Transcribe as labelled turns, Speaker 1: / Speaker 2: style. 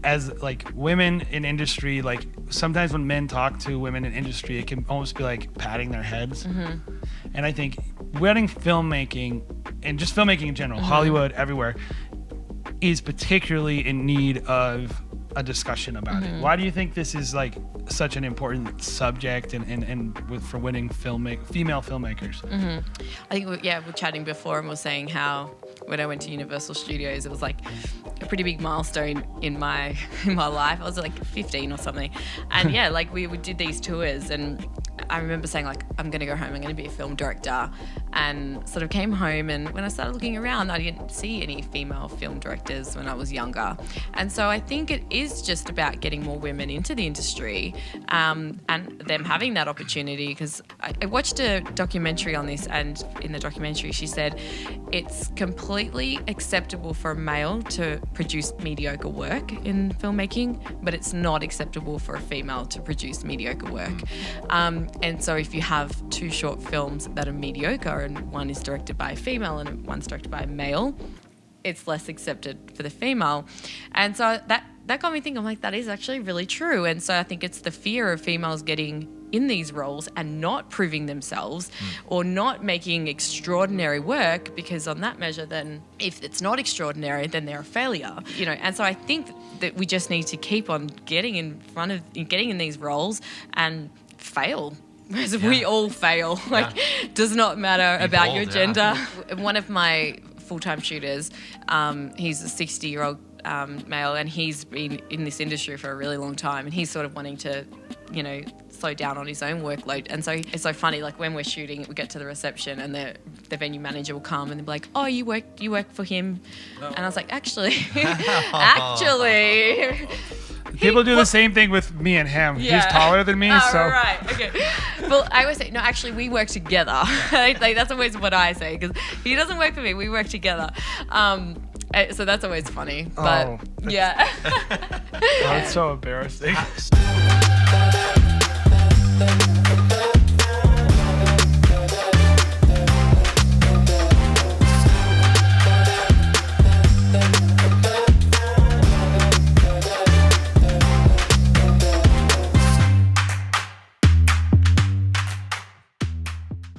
Speaker 1: as like women in industry, like sometimes when men talk to women in industry, it can almost be like patting their heads. And I think wedding filmmaking and just filmmaking in general, Hollywood, everywhere, is particularly in need of a discussion about it. Why do you think this is like such an important subject and for winning female filmmakers?
Speaker 2: I think we're chatting before and we're saying how when I went to Universal Studios, it was like a pretty big milestone in my life. I was like 15 or something, and yeah, like we did these tours, and I remember saying like, I'm going to go home, I'm going to be a film director, and sort of came home, and when I started looking around, I didn't see any female film directors when I was younger. And so I think it is just about getting more women into the industry, and them having that opportunity, because I watched a documentary on this, and in the documentary she said it's completely acceptable for a male to produce mediocre work in filmmaking, but it's not acceptable for a female to produce mediocre work. And so if you have two short films that are mediocre and one is directed by a female and one's directed by a male, it's less accepted for the female. And so that got me thinking, I'm like, that is actually really true. And so I think it's the fear of females getting in these roles and not proving themselves or not making extraordinary work, because on that measure, then if it's not extraordinary, then they're a failure, you know. And so I think that we just need to keep on getting in these roles and fail. Because we all fail. Like, does not matter about your gender. One of my full-time shooters, he's a 60-year-old male, and he's been in this industry for a really long time, and he's sort of wanting to, you know, slow down on his own workload. And so it's so funny, like when we're shooting, we get to the reception and the venue manager will come and they'll be like, oh, you work for him? And I was like, actually
Speaker 1: people do the same thing with me and him. He's taller than me, so. Right,
Speaker 2: okay. Well, I always say, no, actually, we work together. Like, that's always what I say, because he doesn't work for me, we work together. So that's always funny, but yeah.
Speaker 1: Oh, it's so embarrassing.